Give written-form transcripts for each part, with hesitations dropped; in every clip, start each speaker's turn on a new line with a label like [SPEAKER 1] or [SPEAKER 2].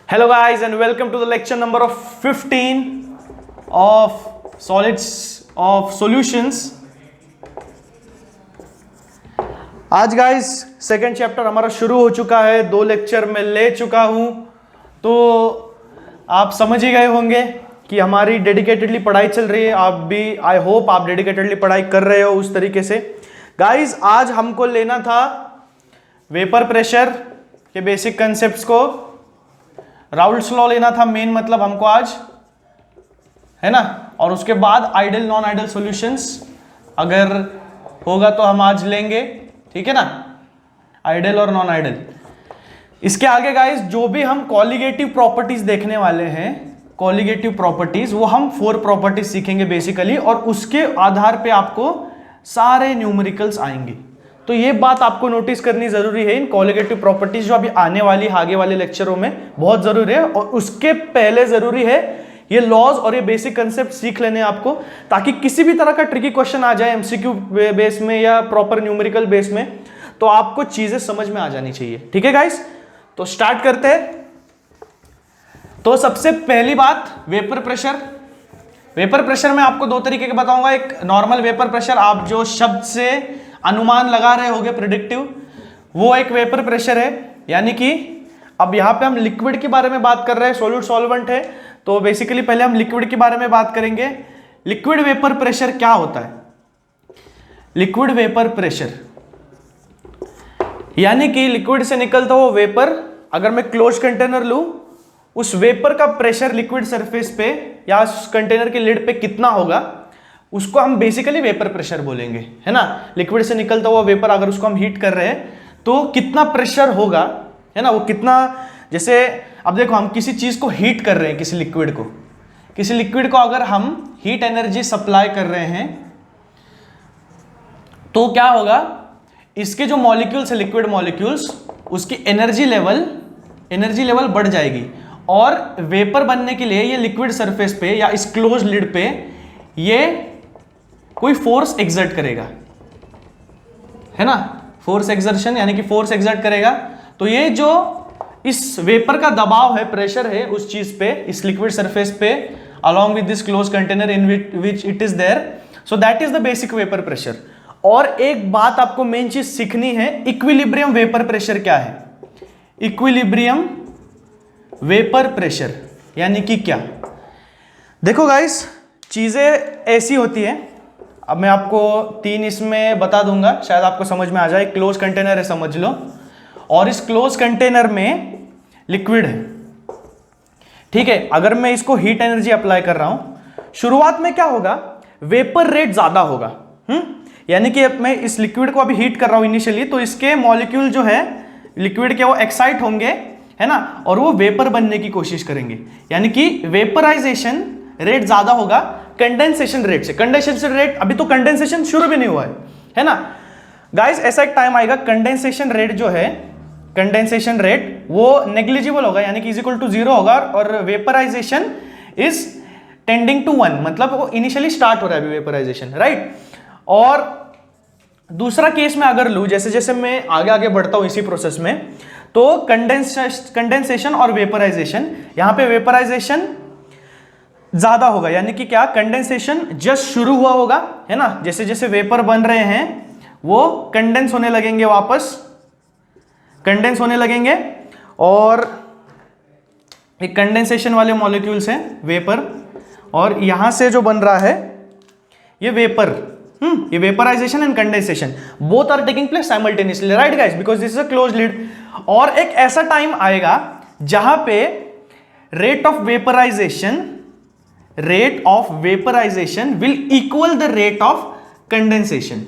[SPEAKER 1] Hello guys and welcome to the lecture number of 15 of solids of solutions. आज guys second chapter हमारा शुरू हो चुका है, 2 लेक्चर में ले चुका हूं, तो आप समझ ही गए होंगे कि हमारी डेडिकेटेडली पढ़ाई चल रही है। आप भी आई होप आप डेडिकेटेडली पढ़ाई कर रहे हो उस तरीके से। गाइस आज हमको लेना था वेपर प्रेशर के बेसिक कंसेप्ट्स को, राउल्ट्स लॉ लेना था मेन मतलब हमको आज, है ना। और उसके बाद आइडियल नॉन आइडियल सॉल्यूशंस अगर होगा तो हम आज लेंगे, ठीक है ना, आइडियल और नॉन आइडियल। इसके आगे गाइस जो भी हम कॉलिगेटिव प्रॉपर्टीज देखने वाले हैं, कॉलिगेटिव प्रॉपर्टीज, वो हम 4 प्रॉपर्टीज सीखेंगे बेसिकली, और उसके आधार पे आपको सारे न्यूमेरिकल्स आएंगे। तो ये बात आपको नोटिस करनी जरूरी है, इन कॉलिगेटिव प्रॉपर्टीज जो अभी आने वाली आगे वाले लेक्चरों में बहुत जरूरी है, और उसके पहले जरूरी है ये लॉज और ये बेसिक कंसेप्ट सीख लेने आपको, ताकि किसी भी तरह का ट्रिकी क्वेश्चन आ जाए एमसीक्यू बेस में या प्रॉपर न्यूमेरिकल बेस में, तो आपको चीजें समझ में आ जानी चाहिए। ठीक है गाइस, तो स्टार्ट करते हैं। तो सबसे पहली बात वेपर प्रेशर। वेपर प्रेशर में आपको 2 तरीके के बताऊंगा। एक नॉर्मल वेपर प्रेशर, आप जो शब्द से अनुमान लगा रहे होगे प्रेडिक्टिव, वो एक वेपर प्रेशर है। यानी कि अब यहां पे हम लिक्विड के बारे में बात कर रहे हैं, सॉलिड सॉल्वेंट है, तो बेसिकली पहले हम लिक्विड के बारे में बात करेंगे। लिक्विड वेपर प्रेशर क्या होता है? लिक्विड वेपर प्रेशर यानी कि लिक्विड से निकलता हुआ वेपर, अगर मैं क्लोज कंटेनर लूं, उस वेपर का प्रेशर लिक्विड सरफेस पे या उस कंटेनर के लिड पे कितना होगा, उसको हम बेसिकली वेपर प्रेशर बोलेंगे, है ना। लिक्विड से निकलता हुआ वेपर अगर उसको हम हीट कर रहे हैं तो कितना प्रेशर होगा, है ना, वो कितना, जैसे अब देखो हम किसी चीज को हीट कर रहे हैं, किसी लिक्विड को अगर हम हीट एनर्जी सप्लाई कर रहे हैं तो क्या होगा, इसके जो मॉलिक्यूल्स है, लिक्विड मॉलिक्यूल्स, उसकी एनर्जी लेवल बढ़ जाएगी, और वेपर बनने के लिए ये लिक्विड सरफेस पे या इस क्लोज लिड पे ये कोई फोर्स एक्सर्ट करेगा, है ना, फोर्स एक्सर्शन यानी कि फोर्स एक्सर्ट करेगा। तो ये जो इस वेपर का दबाव है, प्रेशर है उस चीज पे, इस लिक्विड सरफेस पे, along with this closed container in which it is there, so that is the basic vapor pressure। और एक बात आपको मेन चीज सीखनी है, इक्विलिब्रियम वेपर प्रेशर क्या है। इक्विलिब्रियम वेपर प्रेशर यानी कि क्या? देखो गाइस चीजें ऐसी होती है, अब मैं आपको 3 इसमें बता दूंगा, शायद आपको समझ में आ जाए। क्लोज कंटेनर है समझ लो, और इस क्लोज कंटेनर में लिक्विड है, ठीक है। अगर मैं इसको हीट एनर्जी अप्लाई कर रहा हूं, शुरुआत में क्या होगा, वेपर रेट ज्यादा होगा, यानी कि मैं इस लिक्विड को अभी हीट कर रहा हूं इनिशियली, तो इसके मॉलिक्यूल जो है लिक्विड के वो एक्साइट होंगे, है ना, और वो वेपर बनने की कोशिश करेंगे, यानी कि वेपराइजेशन रेट ज्यादा होगा कंडेंसेशन रेट से। कंडेंसेशन रेट, अभी तो कंडेंसेशन शुरू भी नहीं हुआ है ना गाइस। ऐसा एक टाइम आएगा कंडेंसेशन रेट जो है, कंडेंसेशन रेट वो नेग्लिजिबल होगा, यानी कि इज इक्वल टू 0 होगा, और वेपराइजेशन इज टेंडिंग टू 1, मतलब वो इनिशियली स्टार्ट हो रहा है अभी वेपराइजेशन, राइट। और दूसरा केस में अगर लूं, जैसे जैसे मैं आगे आगे बढ़ता हूं इसी प्रोसेस में, तो कंडेंसेशन और वेपराइजेशन, यहां पे वेपराइजेशन ज्यादा होगा, यानी कि क्या, कंडेंसेशन जस्ट शुरू हुआ होगा, है ना। जैसे जैसे वेपर बन रहे हैं वो कंडेंस होने लगेंगे, वापस कंडेंस होने लगेंगे, और एक कंडेंसेशन वाले मॉलिक्यूल्स हैं वेपर, और यहां से जो बन रहा है ये वेपर, ये vaporisation and condensation both are taking place simultaneously, right guys, because this is a close lid. और एक ऐसा टाइम आएगा जहां पे rate of vaporisation will equal the rate of condensation,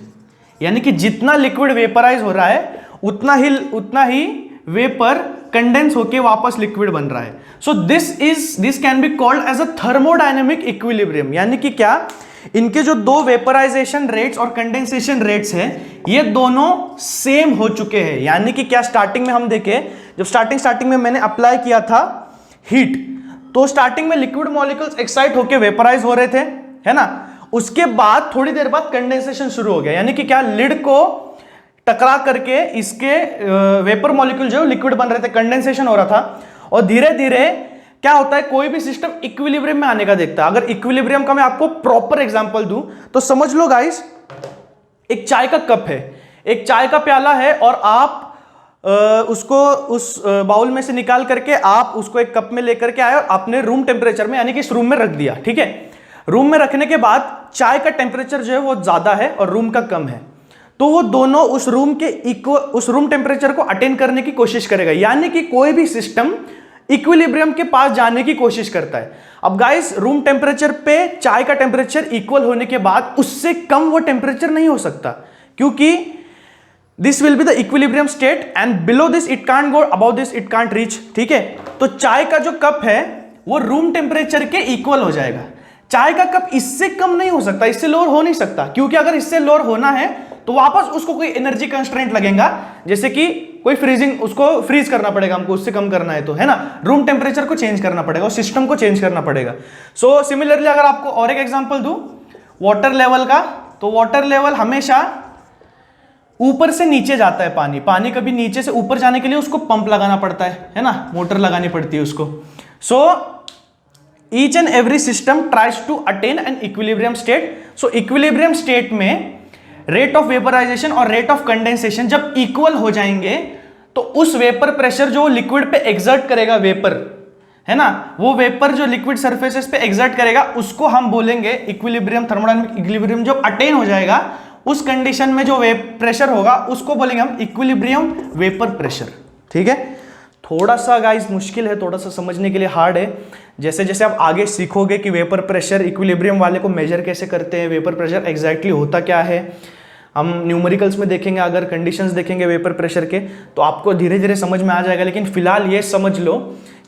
[SPEAKER 1] यानी कि जितना लिक्विड वेपराइज हो रहा है उतना ही वेपर कंडेंस होके वापस लिक्विड बन रहा है। So this can be called as a thermodynamic equilibrium, यानी कि क्या, इनके जो 2 वेपराइजेशन रेट्स और कंडेंसेशन रेट्स हैं, ये दोनों सेम हो चुके हैं। यानी कि क्या, स्टार्टिंग में हम देखें, जब स्टार्टिंग में मैंने अप्लाई किया था हीट, तो स्टार्टिंग में लिक्विड मॉलिक्यूल्स एक्साइट होके वेपराइज हो रहे थे, है ना। उसके बाद थोड़ी देर बाद कंडेंसेशन शुरू हो गया, यानी कि क्या, लिड को टकरा करके इसके वेपर मॉलिक्यूल जो लिक्विड बन रहे थे, कंडेंसेशन हो रहा था, और धीरे धीरे क्या होता है, कोई भी सिस्टम इक्विलिब्रियम में आने का देखता है। अगर इक्विलिब्रियम का मैं आपको प्रॉपर एग्जांपल दूं तो समझ लो गाइस, एक चाय का कप है, एक चाय का प्याला है, और आप उसको उस बाउल में से निकाल करके आप उसको एक कप में लेकर के आए और अपने रूम टेम्परेचर में यानी कि इस रूम में रख दिया। ठीक है, रूम में रखने के बाद चाय का टेम्परेचर जो है वो ज्यादा है और रूम का कम है, तो वो दोनों उस रूम टेम्परेचर को अटेन करने की कोशिश करेगा। यानी कि कोई भी सिस्टम इक्विलिब्रियम के पास जाने की कोशिश करता है। अब गाइस, रूम टेम्परेचर पे चाय का टेम्परेचर इक्वल होने के बाद उससे कम वो टेम्परेचर नहीं हो सकता, क्योंकि this will be the equilibrium state and below this it can't go, about this it can't reach. ठीक है, तो चाय का जो कप है वो रूम टेम्परेचर के इक्वल हो जाएगा। चाय का कप इससे कम नहीं हो सकता, इससे लोअर हो नहीं सकता, क्योंकि अगर इससे लोअर होना है तो वापस उसको कोई एनर्जी कंस्ट्रेंट लगेगा, जैसे कि कोई फ्रीजिंग, उसको फ्रीज करना पड़ेगा हमको, उससे कम करना है तो, है ना, रूम टेम्परेचर को चेंज करना पड़ेगा और सिस्टम को चेंज करना पड़ेगा। सो सिमिलरली अगर आपको और एक एग्जांपल दूं वाटर लेवल का, तो वाटर लेवल हमेशा ऊपर से नीचे जाता है। पानी कभी नीचे से ऊपर जाने के लिए उसको पंप लगाना पड़ता है ना, मोटर लगानी पड़ती है उसको। So each and every system tries to attain an equilibrium state. So equilibrium state में रेट ऑफ वेपराइजेशन और रेट ऑफ कंडेंसेशन जब इक्वल हो जाएंगे तो उस वेपर प्रेशर जो लिक्विड पे एग्जर्ट करेगा, वेपर है ना, वो वेपर जो लिक्विड सरफेसेस पे एग्जर्ट करेगा उसको हम बोलेंगे इक्विलिब्रियम। थर्मोडायनामिक इक्विलिब्रियम जब अटेन हो जाएगा उस कंडीशन में जो प्रेशर होगा उसको बोलेंगे हम इक्विलिब्रियम वेपर प्रेशर। ठीक है, थोड़ा सा गाइस मुश्किल है, थोड़ा सा समझने के लिए हार्ड है। जैसे जैसे आप आगे सीखोगे कि वेपर प्रेशर इक्विलिब्रियम वाले को मेजर कैसे करते हैं, वेपर प्रेशर एग्जैक्टली होता क्या है, हम न्यूमेरिकल्स में देखेंगे, अगर कंडीशंस देखेंगे वेपर प्रेशर के, तो आपको धीरे धीरे समझ में आ जाएगा। लेकिन फिलहाल ये समझ लो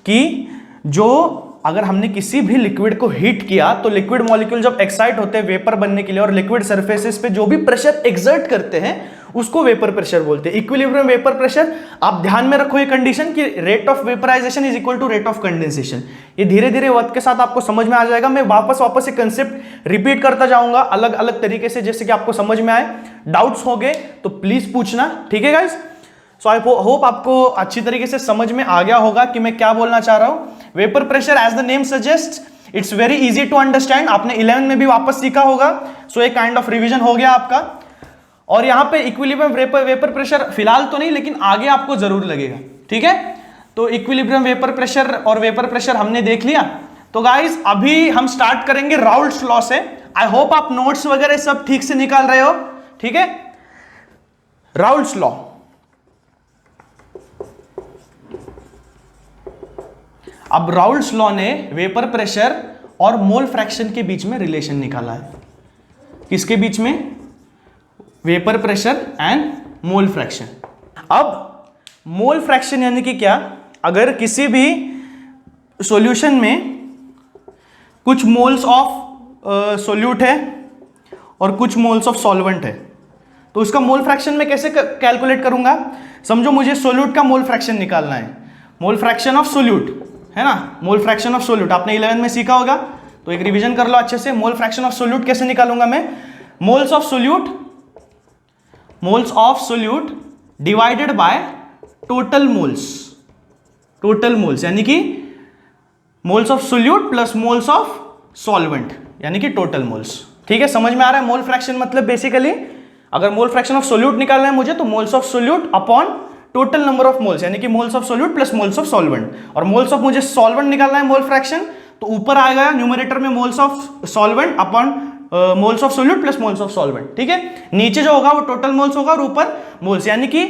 [SPEAKER 1] कि जो अगर हमने किसी भी लिक्विड को हीट किया तो लिक्विड मॉलिक्यूल जब एक्साइट होते हैं वेपर बनने के लिए और लिक्विड सरफेसेस पे जो भी प्रेशर एक्सर्ट करते हैं उसको वेपर प्रेशर बोलते हैं, इक्विलिब्रियम वेपर प्रेशर। आप ध्यान में रखो ये कंडीशन कि rate of vaporisation is equal to rate of condensation. ये धीरे धीरे वक्त के साथ आपको समझ में आ जाएगा। मैं वापस ये कंसेप्ट रिपीट करता जाऊंगा अलग अलग तरीके से, जैसे कि आपको समझ में आए। डाउट्स हो गए तो प्लीज पूछना, ठीक है गाइस। सो आई होप आपको अच्छी तरीके से समझ में आ गया होगा कि मैं क्या बोलना चाह रहा हूं। Vapour pressure as the name suggest it's very easy to understand. आपने 11 में भी वापस सीखा होगा, सो एक काइंड ऑफ रिवीजन हो गया आपका। और यहां पे इक्विलिब्रियम वेपर प्रेशर फिलहाल तो नहीं, लेकिन आगे आपको जरूर लगेगा। ठीक है, तो इक्विलिब्रियम वेपर प्रेशर और वेपर प्रेशर हमने देख लिया। तो गाइस अभी हम स्टार्ट करेंगे राउल्ट्स लॉ से। आई होप आप नोट्स वगैरह सब ठीक से निकाल रहे हो। ठीक है, राउल्ट्स लॉ। अब राउल्ट्स लॉ ने वेपर प्रेशर और मोल फ्रैक्शन के बीच में रिलेशन निकाला है। किसके बीच में? Vapour pressure and mole fraction. अब मोल फ्रैक्शन यानी कि क्या? अगर किसी भी सॉल्यूशन में कुछ मोल्स ऑफ सोल्यूट है और कुछ मोल्स ऑफ सॉल्वेंट है, तो उसका मोल फ्रैक्शन मैं कैसे कैलकुलेट करूंगा? समझो मुझे सोल्यूट का मोल फ्रैक्शन निकालना है, मोल फ्रैक्शन ऑफ सोल्यूट, है ना, मोल फ्रैक्शन ऑफ सोल्यूट आपने 11 में सीखा होगा, तो एक रिवीजन कर लो अच्छे से। मोल फ्रैक्शन ऑफ सोल्यूट कैसे निकालूंगा मैं? Moles of solute divided by total moles, यानी कि moles of solute plus moles of solvent, यानी कि टोटल मोल्स। ठीक है, समझ में आ रहा है? मोल फ्रैक्शन मतलब बेसिकली अगर मोल फ्रैक्शन ऑफ सोल्यूट निकालना है मुझे, तो moles of solute upon total number of moles, यानी कि moles of solute plus moles of solvent. और मोल्स ऑफ मुझे सॉल्वेंट निकालना है मोल फ्रैक्शन, तो ऊपर आएगा न्यूमरेटर में moles of solvent upon moles of solute plus moles of solvent. ठीक है, नीचे जो होगा वो टोटल मोल्स होगा और ऊपर मोल्स, यानी कि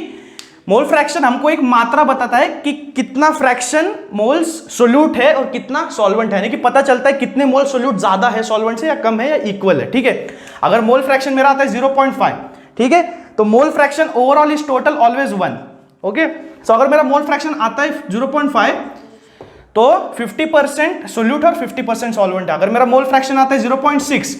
[SPEAKER 1] मोल फ्रैक्शन हमको एक मात्रा बताता है कि कितना फ्रैक्शन मोल्स सोल्यूट है और कितना सॉल्वेंट है, यानी कि पता चलता है कितने मोल सोल्यूट ज्यादा है सॉल्वेंट से, या कम है, या इक्वल है। ठीक है, अगर मोल फ्रैक्शन मेरा आता है 0.5, ठीक है, तो mole fraction overall is total always 1। Okay, so अगर मेरा मोल फ्रैक्शन आता है 0.5 तो 50% सोल्यूट और 50% सॉल्वेंट है। अगर मेरा मोल फ्रैक्शन आता है 0.6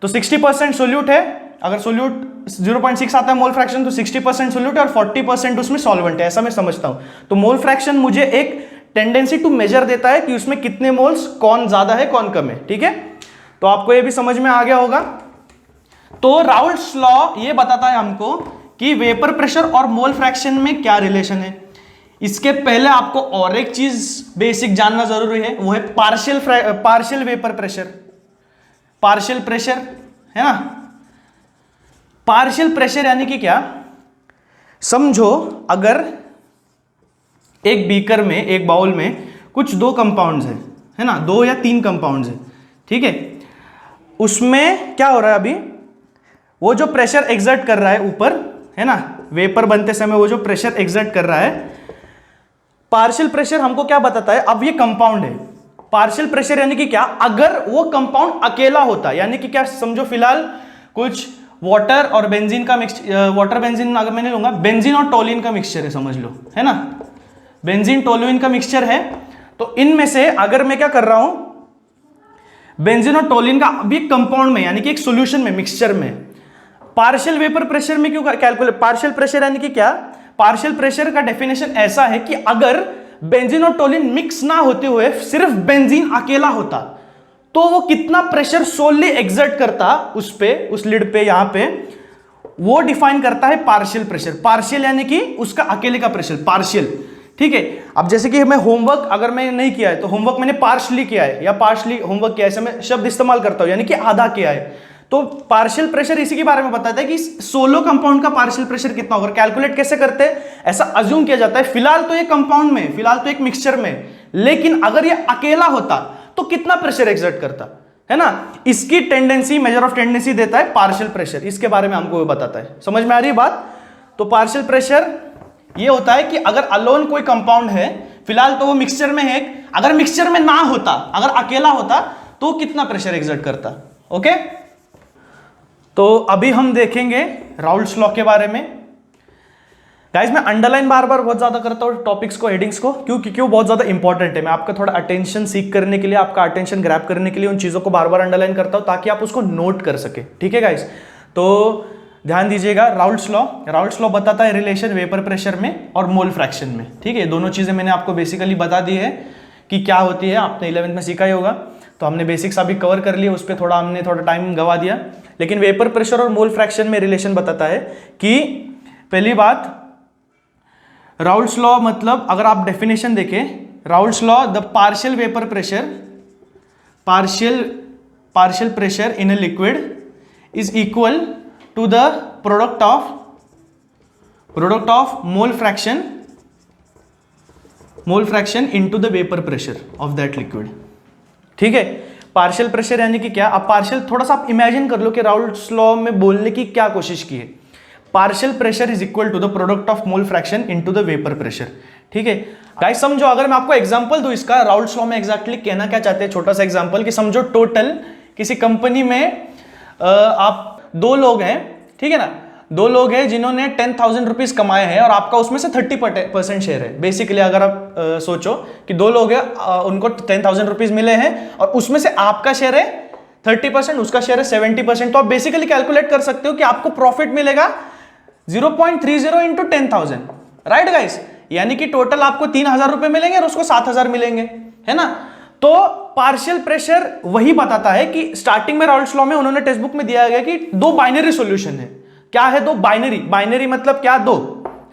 [SPEAKER 1] तो 60% सोल्यूट है। अगर सोल्यूट 0.6 आता है मोल फ्रैक्शन तो 60% सोल्यूट है और 40% उसमें सॉल्वेंट है, ऐसा मैं समझता हूं। तो मोल फ्रैक्शन मुझे एक टेंडेंसी टू मेजर देता है कि उसमें कितने मोल्स, कौन ज्यादा है कौन कम है। ठीक है, तो आपको ये भी समझ में आ गया होगा। तो राउल्ट्स लॉ ये बताता है हमको कि वेपर प्रेशर और मोल फ्रैक्शन में क्या रिलेशन है। इसके पहले आपको और एक चीज बेसिक जानना जरूरी है, वो है partial vapour pressure. Partial pressure है ना, पार्शियल प्रेशर यानी कि क्या, समझो अगर एक बीकर में, एक बाउल में कुछ दो कंपाउंड्स है ना, 2 या 3 कंपाउंड्स है, ठीक है, उसमें क्या हो रहा है अभी, वो जो प्रेशर एग्जर्ट कर रहा है ऊपर, है ना, वेपर बनते समय वो जो प्रेशर एग्जर्ट कर रहा है, पार्शियल प्रेशर हमको क्या बताता है, अब ये कंपाउंड है, पार्शियल प्रेशर यानी कि क्या, अगर वो कंपाउंड अकेला होता, यानी कि क्या, समझो फिलहाल कुछ वाटर और बेंजीन का वाटर बेंजीन अगर मैंने लूंगा, बेंजीन और टोलिन का मिक्सचर है समझ लो, है ना, बेंजीन टोलुइन का मिक्सचर है, तो इनमें से अगर मैं क्या कर रहा हूं, बेंजीन और टोलिन का अभी एक कंपाउंड में, यानी कि एक सॉल्यूशन में, मिक्सचर में, पार्शियल वेपर प्रेशर में क्यों कैलकुलेट, पार्शियल प्रेशर यानी कि क्या, पार्शियल प्रेशर का डेफिनेशन ऐसा है कि अगर बेंजीन और टोलिन मिक्स ना होते हुए सिर्फ बेंजीन अकेला होता, तो वो कितना प्रेशर सोलली एग्जर्ट करता उस पे, उस लिड पे, यहां पे, वो डिफाइन करता है पार्शियल प्रेशर। पार्शियल यानी कि उसका अकेले का प्रेशर, पार्शियल, ठीक है। अब जैसे कि मैं होमवर्क अगर मैं नहीं किया है, तो होमवर्क मैंने पार्शली किया है या पार्शली होमवर्क किया है, ऐसे मैं शब्द इस्तेमाल करता हूं, यानी कि आधा किया है, तो पार्शियल प्रेशर इसी के बारे में बताता है कि सोलो कंपाउंड का पार्शियल प्रेशर कितना होगा। कैलकुलेट कैसे करते हैं, ऐसा अज्यूम किया जाता है, फिलहाल तो ये कंपाउंड में, फिलहाल तो एक मिक्सचर में, लेकिन अगर ये अकेला होता तो कितना प्रेशर एक्सर्ट करता, है ना, इसकी टेंडेंसी, मेजर ऑफ टेंडेंसी देता है पार्शियल प्रेशर, इसके बारे में हमको बताता है। समझ में आ रही है बात? तो पार्शियल प्रेशर ये होता है कि अगर अलोन कोई कंपाउंड है, फिलहाल तो वो मिक्सचर में है, अगर मिक्सचर में ना होता, अगर अकेला होता, तो कितना प्रेशर एक्सर्ट करता। ओके, तो अभी हम देखेंगे राउल्ट्स लॉ के बारे में। गाइस मैं अंडरलाइन बार बार बहुत ज्यादा करता हूं टॉपिक्स को, हेडिंग्स को, क्यों बहुत ज्यादा इंपॉर्टेंट है। मैं आपका थोड़ा अटेंशन सीख करने के लिए, आपका अटेंशन ग्रैब करने के लिए उन चीजों को बार बार अंडरलाइन करता हूं, ताकि आप उसको नोट कर सके। ठीक है गाइस, तो ध्यान दीजिएगा। राउल्ट्स लॉ बताता है रिलेशन वेपर प्रेशर में और मोल फ्रैक्शन में। ठीक है, दोनों चीजें मैंने आपको बेसिकली बता दी है कि क्या होती है, आपने 11th में सीखा ही होगा, तो हमने बेसिक्स अभी कवर कर लिए, उस पर हमने थोड़ा टाइम गवा दिया। लेकिन वेपर प्रेशर और मोल फ्रैक्शन में रिलेशन बताता है कि पहली बात, राउल्ट्स लॉ मतलब अगर आप डेफिनेशन देखें, Raoult's law, the partial vapour pressure, partial pressure in a liquid is equal to the product of mole fraction into the vapour pressure of that liquid. ठीक है, पार्शियल प्रेशर यानी कि क्या, अब पार्शियल थोड़ा सा आप इमेजिन कर लो कि राउल्ट्स लॉ में बोलने की क्या कोशिश की है। Partial pressure is equal to the product of mole fraction into the vapour pressure. ठीक है गाइस, समझो अगर मैं आपको एग्जांपल दूं इसका, राउल्ट्स लॉ में एग्जैक्टली कहना क्या चाहते हैं, छोटा सा एग्जांपल कि समझो टोटल किसी कंपनी में आप 2 लोग हैं, ठीक है ना, 2 लोग हैं जिन्होंने 10,000 रुपीज कमाए हैं और आपका उसमें से 30% शेयर है। बेसिकली अगर आप सोचो कि 2 लोग हैं, उनको 10,000 रुपीज मिले हैं और उसमें से आपका शेयर है 30%, उसका शेयर है 70%, तो आप बेसिकली कैलकुलेट कर सकते हो कि आपको प्रॉफिट मिलेगा 0.30 इंटू 10,000, राइट गाइस, यानी कि टोटल आपको 3,000 रुपए मिलेंगे और उसको 7,000 मिलेंगे, है ना। तो पार्शियल प्रेशर वही बताता है कि स्टार्टिंग में राउल्ट्स लॉ में उन्होंने टेक्स्ट बुक में दिया गया कि 2 बाइनरी सॉल्यूशन है। क्या है 2 बाइनरी मतलब क्या, 2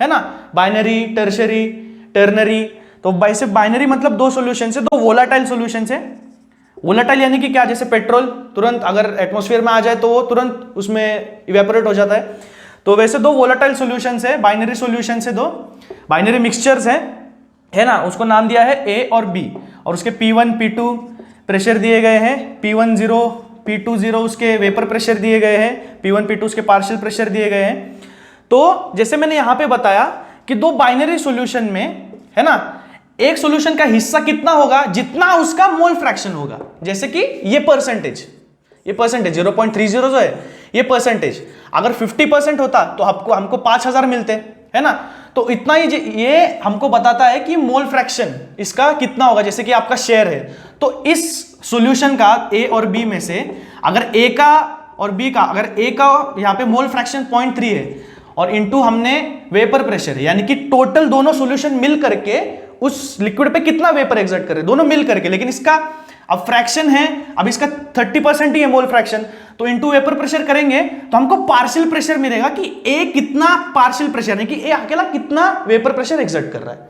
[SPEAKER 1] है ना, बाइनरी, टर्नरी, तो वैसे बाइनरी मतलब 2 सॉल्यूशन है, 2 वोलाटाइल सॉल्यूशन है। वोलाटाइल यानी कि क्या, जैसे पेट्रोल तुरंत अगर एटमॉस्फेयर में आ जाए तो वो तुरंत उसमें इवेपोरेट हो जाता है, तो वैसे 2 वोलाटाइल सॉल्यूशंस है, बाइनरी सॉल्यूशंस है, 2 बाइनरी मिक्सचर्स है ना, उसको नाम दिया है ए और बी, और उसके P1 P2 प्रेशर दिए गए हैं, P10 P20 उसके वेपर प्रेशर दिए गए हैं, P1 P2 उसके पार्शियल प्रेशर दिए गए हैं। तो जैसे मैंने यहां पे बताया कि 2 बाइनरी सॉल्यूशन में, है ना, एक सॉल्यूशन का हिस्सा कितना होगा, जितना उसका मोल फ्रैक्शन होगा, जैसे कि ये परसेंटेज 0.30 जो है ये परसेंटेज, अगर 50% होता तो हमको 5,000 मिलते, है ना। तो इतना ही ये हमको बताता है कि मोल फ्रैक्शन इसका कितना होगा, जैसे कि आपका शेयर है, तो इस सॉल्यूशन का ए और बी में से अगर ए का और बी का, अगर ए का यहां पे मोल फ्रैक्शन 0.3 है और इनटू हमने वेपर प्रेशर, यानी कि टोटल दोनों सॉल्यूशन मिल करके उस लिक्विड पे कितना वेपर एक्सर्ट करे, दोनों मिल करके, लेकिन इसका अब फ्रैक्शन है, अब इसका 30% ही है मोल फ्रैक्शन, तो इनटू वेपर प्रेशर करेंगे तो हमको पार्शियल प्रेशर मिलेगा कि ए कितना पार्शियल प्रेशर है, कि ए अकेला कितना वेपर प्रेशर एक्सर्ट कर रहा है।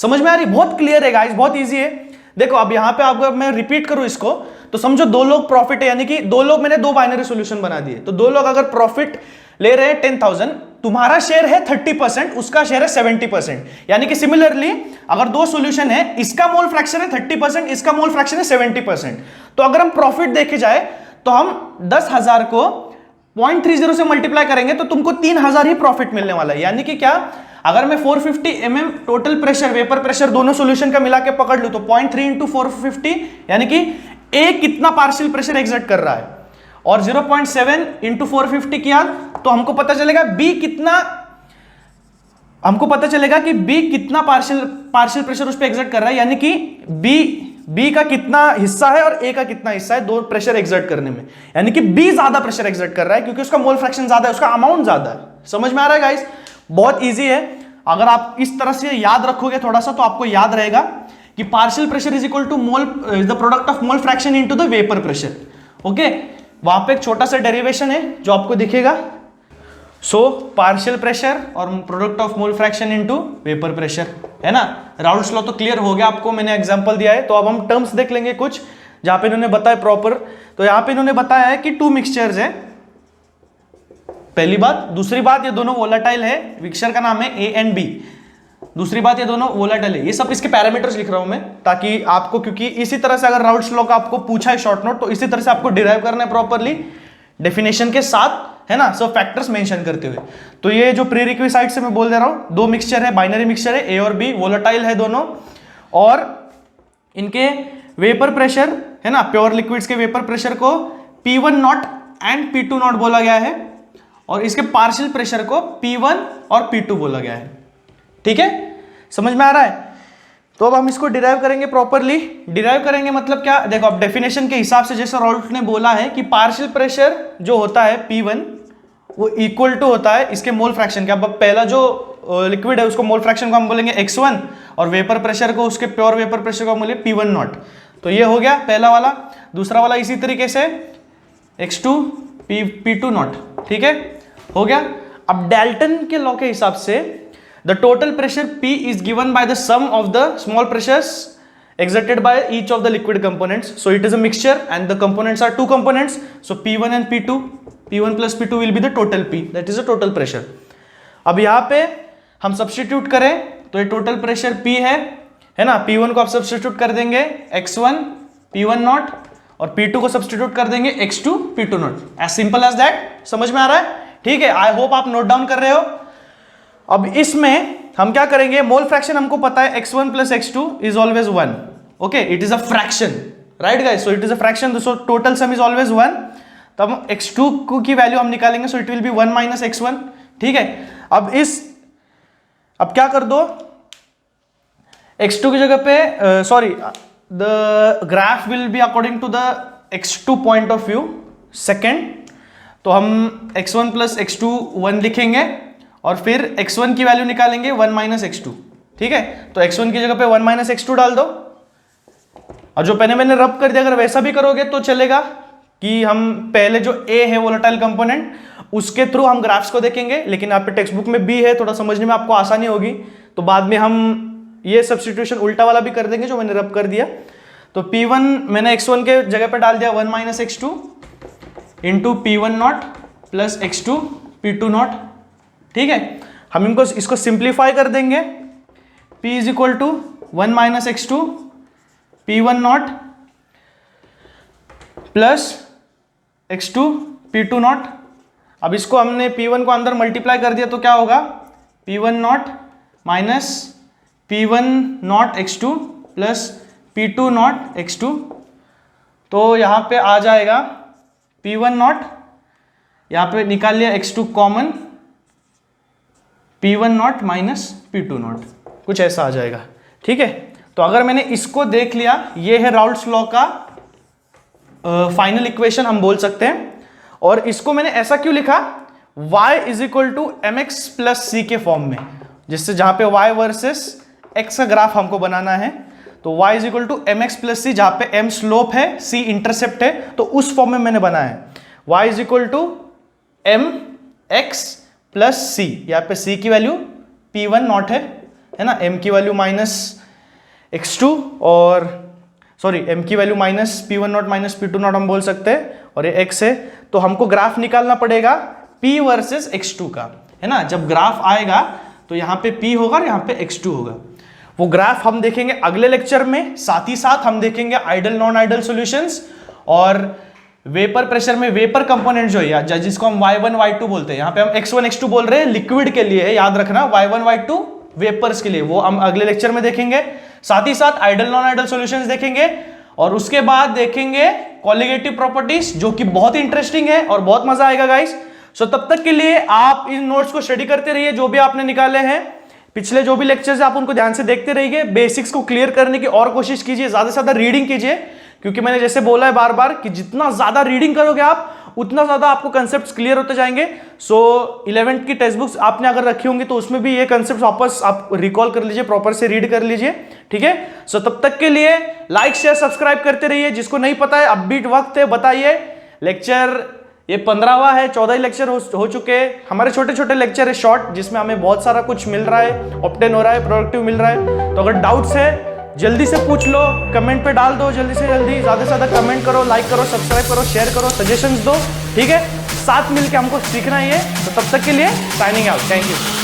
[SPEAKER 1] समझ में आ रही? बहुत क्लियर है गाइस, बहुत इजी है। देखो अब यहां पे आपको मैं रिपीट करूं इसको, तो समझो दो लोग प्रॉफिट है, यानी कि दो लोग, मैंने दो बाइनरी सॉल्यूशन बना दिए, तो दो लोग अगर प्रॉफिट ले रहे हैं 10,000, तुम्हारा शेयर है 30%, उसका शेयर है 70%। यानी कि सिमिलरली अगर दो सॉल्यूशन है, इसका मोल फ्रैक्शन है 30%, इसका मोल फ्रैक्शन है 70%, तो अगर हम प्रॉफिट देखे जाए तो हम 10,000 को 0.30 से मल्टीप्लाई करेंगे तो तुमको 3,000 ही प्रॉफिट मिलने वाला है। यानी कि क्या, अगर मैं 450 mm total pressure, vapour pressure दोनों सॉल्यूशन का मिला के पकड़ लूं तो 0.3 इंटू 450, यानी कि ए कितना पार्शियल प्रेशर एग्जर्ट कर रहा है, और 0.7 इंटू 450 किया तो हमको पता चलेगा बी कितना, हमको पता चलेगा कि बी कितना पार्शियल प्रेशर उस पर एग्जर्ट कर रहा है, यानी कि बी का कितना हिस्सा है और ए का कितना हिस्सा है दो प्रेशर एग्जर्ट करने में। यानी कि बी ज्यादा प्रेशर एग्जर्ट कर रहा है क्योंकि उसका मोल फ्रैक्शन ज्यादा है, उसका अमाउंट ज्यादा है। समझ में आ रहा है गाइस? बहुत इजी है, अगर आप इस तरह से याद रखोगे थोड़ा सा तो आपको याद रहेगा कि partial pressure is equal to mole, the product of mole fraction into the vapour pressure. Okay, वहां पे एक छोटा सा डेरिवेशन है जो आपको दिखेगा। सो पार्शियल प्रेशर और product of mole fraction into vapour pressure, है ना। राउल्स लॉ तो क्लियर हो गया आपको, मैंने एग्जांपल दिया है। तो अब हम टर्म्स देख लेंगे कुछ जहां पे इन्होंने बताया प्रॉपर। तो यहां पे इन्होंने बताया है कि टू मिक्सचर्स है, पहली बात। दूसरी बात, ये दोनों वोलेटाइल है, मिक्सचर का नाम है ए एंड बी। दूसरी बात, ये दोनों वोलेटाइल है। ये सब इसके पैरामीटर्स लिख रहा हूं मैं ताकि आपको, क्योंकि इसी तरह से अगर राउल्स लॉ का आपको पूछा है शॉर्ट नोट तो इसी तरह से आपको डिराइव करना है प्रॉपरली डेफिनेशन के साथ, है ना, सब फैक्टर्स मेंशन करते हुए। तो ये जो प्री रिक्विसाइट से मैं बोल दे रहा हूं, दो मिक्सचर है, बाइनरी मिक्सचर है, ए और बी, वोलेटाइल है दोनों, और इनके वेपर प्रेशर, है ना, प्योर लिक्विड्स के वेपर प्रेशर को P1 not and P2 not बोला गया है, और इसके पार्शियल प्रेशर को P1 और P2 बोला गया है। ठीक है, समझ में आ रहा है? तो अब हम इसको डिराइव करेंगे प्रॉपरली। डिराइव करेंगे मतलब क्या, देखो अब डेफिनेशन के हिसाब से जैसे राउल्ट ने बोला है कि पार्शियल प्रेशर जो होता है P1 वो इक्वल टू होता है इसके मोल फ्रैक्शन के। अब पहला जो लिक्विड है उसको मोल फ्रैक्शन को हम बोलेंगे x1, और वेपर प्रेशर को, उसके प्योर वेपर प्रेशर को हम बोलेंगे P1 नॉट। तो ये हो गया पहला वाला। दूसरा वाला इसी तरीके से x2 P2 नॉट। ठीक है, हो गया। अब डाल्टन के लॉ के हिसाब से the total pressure P is given by the sum of the small pressures exerted by each of the liquid components. So it is a mixture and the components are two components. So P1 and P2, P1 plus P2 will be the total P, that is the total pressure. अब यहाँ पे हम substitute करें तो ये total pressure P है ना। P1 को आप सब्स्टिट्यूट कर देंगे x1 P1 नॉट, और P2 को सब्स्टिट्यूट कर देंगे x2 P2 naught. As simple as that. समझ में आ रहा है? ठीक है, आई होप आप नोट डाउन कर रहे हो। अब इसमें हम क्या करेंगे, मोल फ्रैक्शन हमको पता है x1 plus x2 is always 1। Okay, it is a fraction, right guys? So it is a fraction, so total sum is always 1। तो हम x2 की वैल्यू हम निकालेंगे, so it will be 1 minus x1। ठीक है, अब क्या कर दो, x2 की जगह पे sorry, the graph will be according to the x2 point of view second. तो हम x1 प्लस x2 1 लिखेंगे, और फिर x1 की वैल्यू निकालेंगे 1 माइनस x2। ठीक है, तो x1 की जगह पे 1 माइनस x2 डाल दो, और जो पहले मैंने रब कर दिया अगर वैसा भी करोगे तो चलेगा कि हम पहले जो A है वोलेटाइल कंपोनेंट उसके थ्रू हम ग्राफ्स को देखेंगे, लेकिन आप पे टेक्स्ट बुक में B है, थोड़ा समझने में आपको आसानी होगी, तो बाद में हम ये सब्स्टिट्यूशन उल्टा वाला भी कर देंगे जो मैंने रब कर दिया। तो P1 मैंने x1 के जगह पे डाल दिया 1 minus x2 into P1 naught plus x2 P2 naught. ठीक है, हम इसको सिंप्लीफाई कर देंगे। P is equal to 1 minus x2 P1 naught plus x2 P2 naught. अब इसको हमने P1 को अंदर मल्टीप्लाई कर दिया तो क्या होगा, P1 not minus P1 not x2 plus P2 not x2। तो यहां पे आ जाएगा P1 नॉट, यहां पे निकाल लिया x2 common, P1 not minus P2 not, कुछ ऐसा आ जाएगा। ठीक है, तो अगर मैंने इसको देख लिया, ये है राउल्ट्स लॉ का फाइनल इक्वेशन हम बोल सकते हैं। और इसको मैंने ऐसा क्यों लिखा, y is equal to mx plus c के फॉर्म में, जिससे जहां पे y वर्सेस x का ग्राफ हमको बनाना है, तो y is equal to mx plus c, जहां पे m स्लोप है, c इंटरसेप्ट है, तो उस फॉर्म में मैंने बनाया है। y is equal to mx plus c, यहाँ पे सी की वैल्यू P1 नॉट है है ना, m की वैल्यू माइनस x2 और सॉरी m की value minus p1 not minus p2 not हम बोल सकते हैं, और ये x है, तो हमको ग्राफ निकालना पड़ेगा p वर्सेस x2 का, है ना। जब ग्राफ आएगा तो यहाँ पे p होगा और यहाँ पे x2 होगा। वो ग्राफ हम देखेंगे अगले लेक्चर में, साथ ही साथ हम देखेंगे आइडल नॉन आइडल सॉल्यूशंस और वेपर प्रेशर में वेपर कंपोनेंट जो है जिसको हम y1 y2 बोलते हैं, यहाँ पे हम x1 x2 बोल रहे हैं लिक्विड के लिए, याद रखना, y1 y2 वेपर्स के लिए, वो हम अगले लेक्चर में देखेंगे। साथ ही साथ आइडल नॉन आइडल सॉल्यूशंस देखेंगे और उसके बाद देखेंगे कॉलिगेटिव प्रॉपर्टीज, जो कि बहुत इंटरेस्टिंग है और बहुत मजा आएगा गाइस। सो तब तक के लिए आप इन नोट्स को स्टडी करते रहिए, जो भी आपने निकाले हैं पिछले जो भी लेक्चर्स है आप उनको ध्यान से देखते रहिए, बेसिक्स को क्लियर करने की और कोशिश कीजिए, ज्यादा से ज्यादा रीडिंग कीजिए, क्योंकि मैंने जैसे बोला है बार बार कि जितना ज्यादा रीडिंग करोगे आप उतना ज्यादा आपको कंसेप्ट्स क्लियर होते जाएंगे। सो 11th की टेक्स्ट बुक्स आपने अगर रखी होंगी तो उसमें भी ये कंसेप्ट वापस आप रिकॉल कर लीजिए, प्रॉपर से रीड कर लीजिए, ठीक है। सो तब तक के लिए लाइक शेयर सब्सक्राइब करते रहिए। जिसको नहीं पता है अब भी वक्त है, बताइए। लेक्चर ये 15वां है, 14 लेक्चर हो चुके हैं। हमारे छोटे छोटे लेक्चर है शॉर्ट, जिसमें हमें बहुत सारा कुछ मिल रहा है, ऑब्टेन हो रहा है, प्रोडक्टिव मिल रहा है। तो अगर डाउट्स है जल्दी से पूछ लो, कमेंट पे डाल दो, जल्दी से जल्दी, ज्यादा से ज्यादा कमेंट करो, लाइक करो, सब्सक्राइब करो, शेयर करो, सजेशंस दो, ठीक है। साथ मिलकर हमको सीखना ही है। तो तब तक के लिए साइनिंग आउट, थैंक यू।